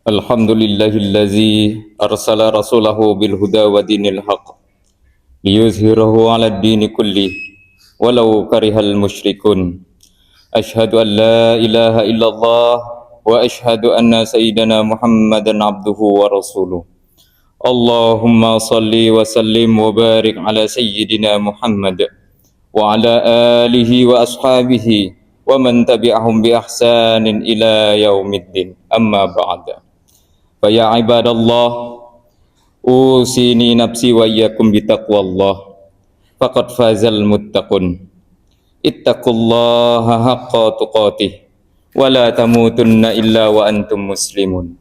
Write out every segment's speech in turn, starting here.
Alhamdulillahillazi arsala rasulahu bil huda wa dinil haq liyuzhirahu 'ala ad-dini kulli walau karihal musyrikun. Asyhadu an la ilaha illallah wa asyhadu anna sayyidana Muhammadan abduhu wa rasuluh. Allahumma salli wa sallim wa barik ala sayyidina Muhammad wa ala alihi wa ashabihi wa man tabi'ahum bi ihsanin ila yaumiddin. Amma ba'da. Fa ya ibadallah, usini nafsi wa iyyakum bitaqwallah. Faqad fazal muttaqun. Ittaqullaha haqqa tuqatih wa la tamutunna illa wa antum muslimun.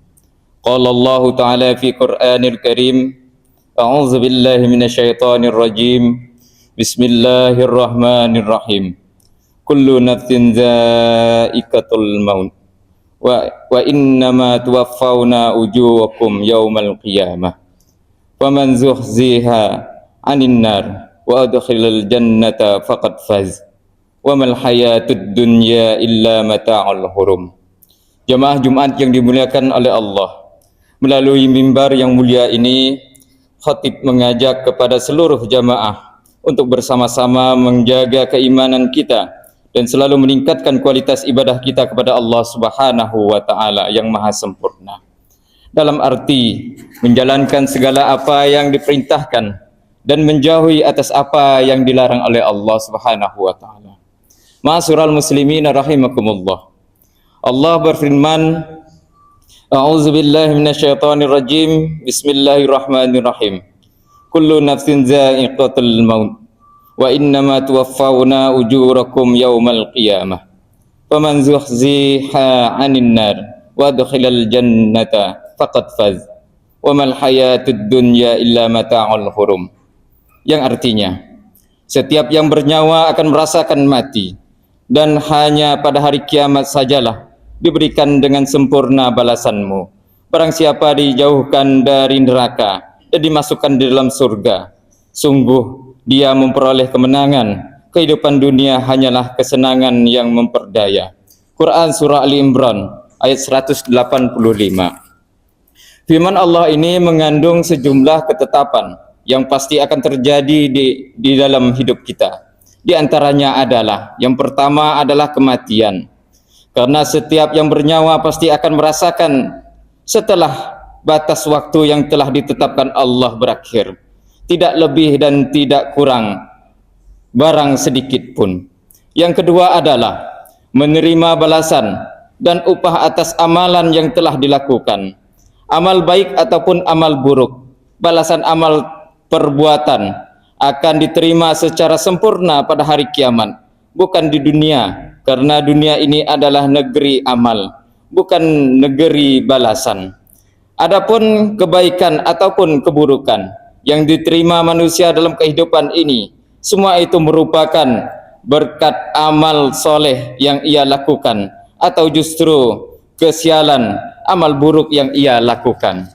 Qala Allah Ta'ala fi Qur'anil Karim, a'udzu billahi minasyaitonir rajim. Bismillahirrahmanirrahim. Kullu nafsin dha'iqatul maut. Wa innama tuwaffawna ujurakum yaumal qiyamah. Faman zuhziha 'anil nar wa adkhilal jannata faqad faz. Wa mal hayatud dunya illa mata'ul hurum. Jemaah Jumat yang dimuliakan oleh Allah, melalui mimbar yang mulia ini, khatib mengajak kepada seluruh jamaah untuk bersama-sama menjaga keimanan kita dan selalu meningkatkan kualitas ibadah kita kepada Allah Subhanahu wa Ta'ala yang maha sempurna, dalam arti menjalankan segala apa yang diperintahkan dan menjauhi atas apa yang dilarang oleh Allah Subhanahu wa Ta'ala. Ma'asyiral muslimin rahimakumullah. Allah berfirman, a'udzu billahi minasyaitonir rajim. Bismillahirrahmanirrahim. Kullu nafsin dha'iqatul maut wa innama tuwaffawna ujurakum yaumal qiyamah. Faman zuhziha 'anil nar wa adkhilal jannata faqad faz. Wa mal hayatud dunya illa mata'ul hurum. Yang artinya, setiap yang bernyawa akan merasakan mati, dan hanya pada hari kiamat sajalah diberikan dengan sempurna balasanmu. Barang siapa dijauhkan dari neraka dan dimasukkan di dalam surga, sungguh dia memperoleh kemenangan. Kehidupan dunia hanyalah kesenangan yang memperdaya. Quran Surah Ali Imran ayat 185. Firman Allah ini mengandung sejumlah ketetapan yang pasti akan terjadi di dalam hidup kita. Di antaranya adalah, yang pertama adalah kematian. Karena setiap yang bernyawa pasti akan merasakan setelah batas waktu yang telah ditetapkan Allah berakhir. Tidak lebih dan tidak kurang barang sedikit pun. Yang kedua adalah menerima balasan dan upah atas amalan yang telah dilakukan, amal baik ataupun amal buruk. Balasan amal perbuatan akan diterima secara sempurna pada hari kiamat, bukan di dunia, karena dunia ini adalah negeri amal, bukan negeri balasan. Adapun kebaikan ataupun keburukan yang diterima manusia dalam kehidupan ini, semua itu merupakan berkat amal soleh yang ia lakukan, atau justru kesialan amal buruk yang ia lakukan.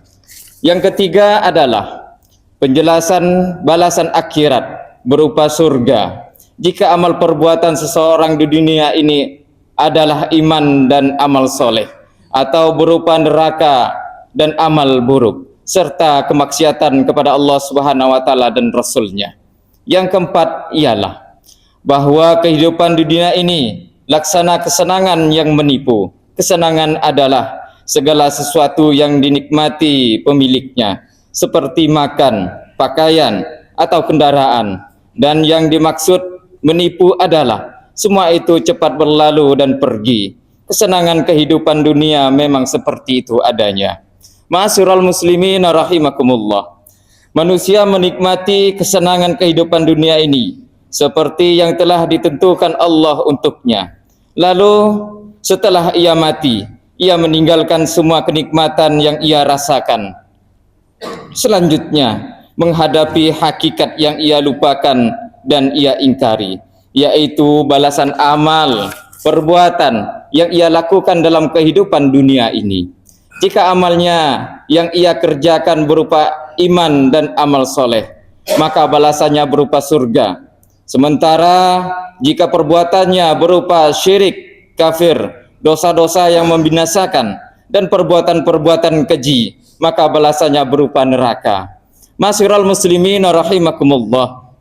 Yang ketiga adalah penjelasan balasan akhirat berupa surga. Jika amal perbuatan seseorang di dunia ini adalah iman dan amal soleh, atau berupa neraka dan amal buruk, serta kemaksiatan kepada Allah Subhanahu wa Ta'ala dan Rasul-Nya. Yang keempat ialah bahwa kehidupan di dunia ini laksana kesenangan yang menipu. Kesenangan adalah segala sesuatu yang dinikmati pemiliknya, seperti makan, pakaian, atau kendaraan. Dan yang dimaksud menipu adalah semua itu cepat berlalu dan pergi. Kesenangan kehidupan dunia memang seperti itu adanya. Ma'asyiral muslimin rahimakumullah. Manusia menikmati kesenangan kehidupan dunia ini seperti yang telah ditentukan Allah untuknya. Lalu setelah ia mati, ia meninggalkan semua kenikmatan yang ia rasakan. Selanjutnya menghadapi hakikat yang ia lupakan dan ia ingkari, yaitu balasan amal perbuatan yang ia lakukan dalam kehidupan dunia ini. Jika amalnya yang ia kerjakan berupa iman dan amal soleh, maka balasannya berupa surga. Sementara jika perbuatannya berupa syirik, kafir, dosa-dosa yang membinasakan, dan perbuatan-perbuatan keji, maka balasannya berupa neraka. Masyiral muslimin rahimakumullah.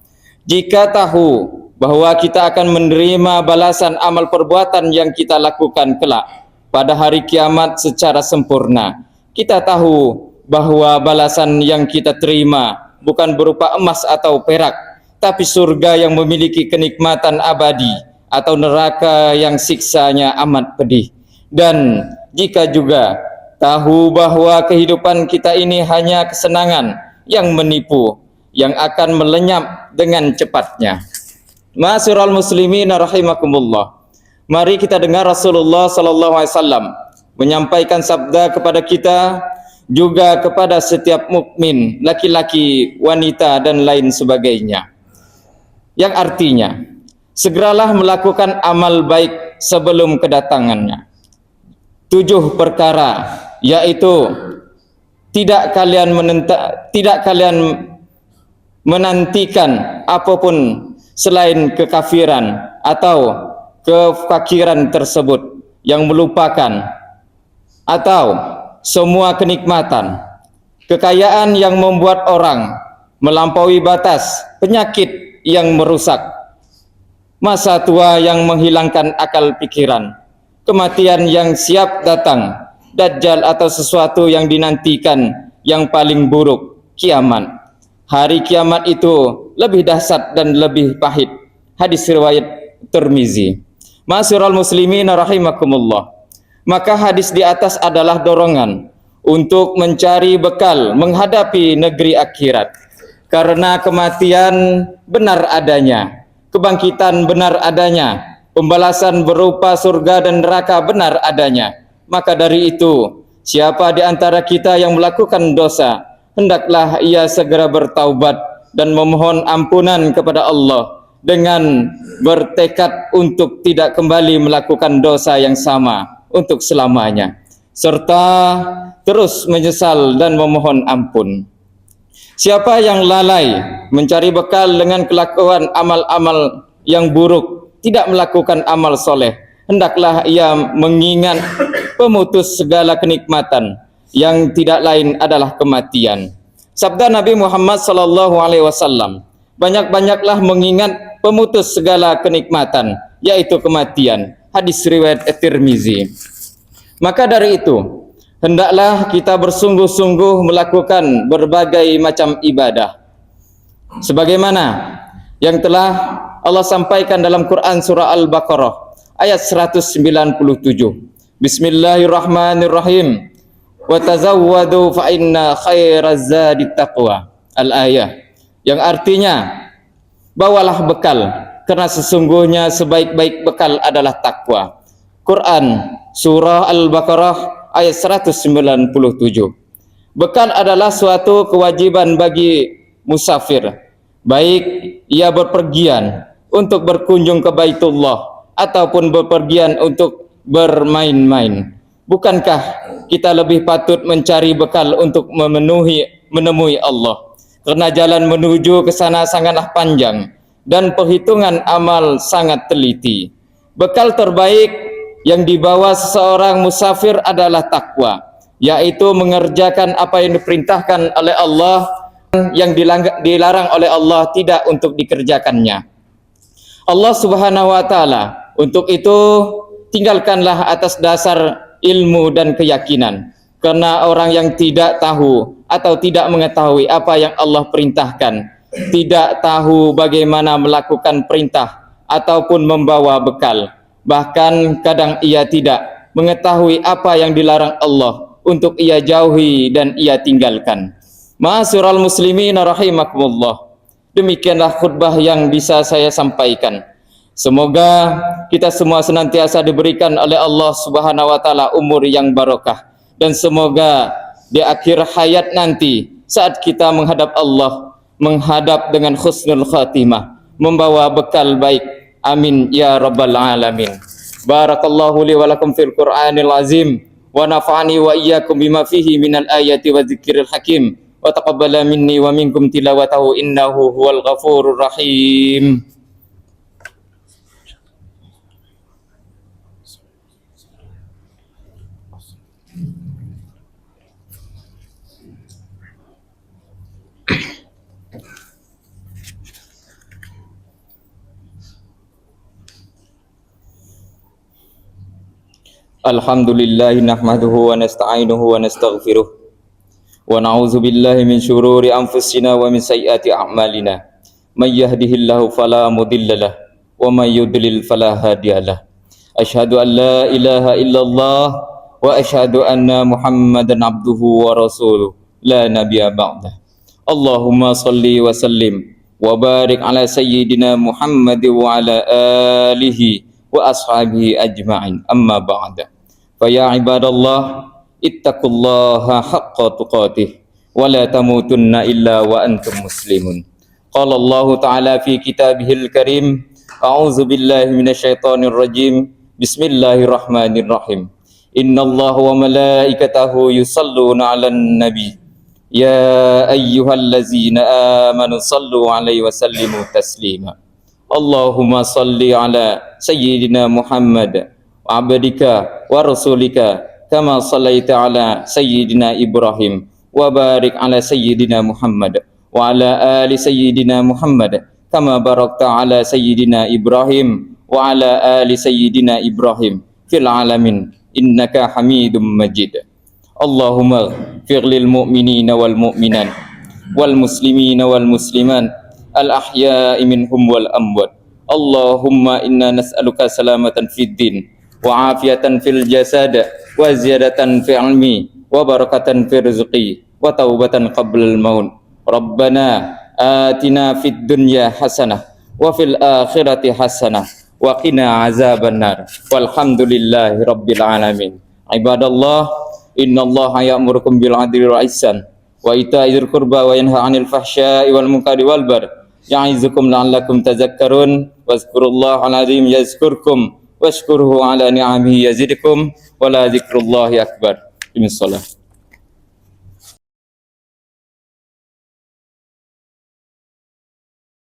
Jika tahu bahwa kita akan menerima balasan amal perbuatan yang kita lakukan kelak pada hari kiamat secara sempurna, kita tahu bahwa balasan yang kita terima bukan berupa emas atau perak, tapi surga yang memiliki kenikmatan abadi atau neraka yang siksanya amat pedih. Dan jika juga tahu bahwa kehidupan kita ini hanya kesenangan yang menipu, yang akan melenyap dengan cepatnya. Ma'asyiral muslimin rahimakumullah. Mari kita dengar Rasulullah sallallahu alaihi wasallam menyampaikan sabda kepada kita, juga kepada setiap mukmin, laki-laki, wanita dan lain sebagainya. Yang artinya, segeralah melakukan amal baik sebelum kedatangannya. 7 perkara, yaitu tidak kalian menantikan apapun selain kekafiran atau kefakiran tersebut, yang melupakan atau semua kenikmatan, kekayaan yang membuat orang melampaui batas, penyakit yang merusak, masa tua yang menghilangkan akal pikiran, kematian yang siap datang, dajjal atau sesuatu yang dinantikan yang paling buruk, kiamat. Hari kiamat itu lebih dahsyat dan lebih pahit. Hadis riwayat Tirmizi. Ma'asyiral muslimin rahimakumullah. Maka hadis di atas adalah dorongan untuk mencari bekal menghadapi negeri akhirat. Karena kematian benar adanya, kebangkitan benar adanya, pembalasan berupa surga dan neraka benar adanya. Maka dari itu, siapa di antara kita yang melakukan dosa, hendaklah ia segera bertaubat dan memohon ampunan kepada Allah dengan bertekad untuk tidak kembali melakukan dosa yang sama untuk selamanya, serta terus menyesal dan memohon ampun. Siapa yang lalai mencari bekal dengan kelakuan amal-amal yang buruk, tidak melakukan amal soleh, hendaklah ia mengingat pemutus segala kenikmatan yang tidak lain adalah kematian. Sabda Nabi Muhammad sallallahu alaihi wasallam, banyak-banyaklah mengingat pemutus segala kenikmatan, yaitu kematian. Hadis riwayat At-Tirmizi. Maka dari itu, hendaklah kita bersungguh-sungguh melakukan berbagai macam ibadah, sebagaimana yang telah Allah sampaikan dalam Quran surah Al-Baqarah ayat 197. Bismillahirrahmanirrahim. Wa tazawwadu fa inna khairaz zadi taqwa. Al-ayah, yang artinya bawalah bekal karena sesungguhnya sebaik-baik bekal adalah takwa. Quran surah Al-Baqarah ayat 197. Bekal adalah suatu kewajiban bagi musafir, baik ia berpergian untuk berkunjung ke Baitullah ataupun berpergian untuk bermain-main. Bukankah kita lebih patut mencari bekal untuk menemui Allah? Karena jalan menuju ke sana sangatlah panjang dan perhitungan amal sangat teliti. Bekal terbaik yang dibawa seseorang musafir adalah takwa, yaitu mengerjakan apa yang diperintahkan oleh Allah, yang dilarang oleh Allah tidak untuk dikerjakannya. Allah Subhanahu wa taala, untuk itu tinggalkanlah atas dasar ilmu dan keyakinan. Karena orang yang tidak tahu atau tidak mengetahui apa yang Allah perintahkan, tidak tahu bagaimana melakukan perintah ataupun membawa bekal, bahkan kadang ia tidak mengetahui apa yang dilarang Allah untuk ia jauhi dan ia tinggalkan. Ma'asyiral muslimin rahimakumullah. Demikianlah khutbah yang bisa saya sampaikan. Semoga kita semua senantiasa diberikan oleh Allah Subhanahu wa taala umur yang barokah, dan semoga di akhir hayat nanti saat kita menghadap Allah, menghadap dengan husnul khatimah, membawa bekal baik. Amin ya rabbal alamin. Barakallahu li wa lakum fil Qur'anil azim wa nafa'ani wa iyyakum bima fihi minal ayati wa dzikril hakim wa taqabbala minni wa minkum tilawatahu innahu huwal ghafurur rahim. Alhamdulillah nahmaduhu wa nasta'inuhu wa nastaghfiruh wa na'udzu billahi min syururi anfusina wa min sayyiati a'malina. May yahdihillahu fala mudhillalah wa may yudlil fala hadiyalah. Asyhadu an la ilaha illallah wa asyhadu anna Muhammadan abduhu wa rasuluh la nabiyya ba'dah. Allahumma salli wa sallim wa barik ala sayyidina Muhammad wa ala alihi wa ashabihi ajma'in. Amma ba'da. Fa ya ibadallah ittaqullaha haqqa tuqatih wa la tamutunna illa wa antum muslimun. Qala Allah ta'ala fi kitabihil karim, a'udzu billahi minasyaitonir rajim. Bismillahirrahmanirrahim. Innallaha wa malaikatahu yusalluna 'alan nabi. Ya ayyuhallazina amanu sallu 'alaihi wa sallimu taslima. Allahumma salli ala sayyidina Muhammad wa abdika wa rasulika kama sallaita ala sayyidina Ibrahim wa barik ala sayyidina Muhammad wa ala ali sayyidina Muhammad kama barakta ala sayyidina Ibrahim wa ala ali sayyidina Ibrahim fil alamin innaka Hamidum Majid. Allahumma ighfir lil mu'minina wal mu'minat wal muslimina wal musliman al ahya'i minhum wal amwat. Allahumma inna nas'aluka salamatan fid din wa afiatan fil jasad wa ziyadatan fil ilmi wa barakatan fil rizqi wa taubatan qabla al maut. Rabbana atina fid dunya hasanah wa fil akhirati hasanah wa qina azabannar. Walhamdulillahi rabbil alamin. Ibadallah, innallaha ya'murukum bil adli wal ihsan wa ita'izil qurba wa yanha 'anil fahsya'i wal munkari wal baghi ya'izukum la'allakum tadhakkarun. Wazkurullaha al-'azim yazkurkum washkuruhu 'ala ni'amihi yazidkum wa la dzikrullahi akbar. Bismillah.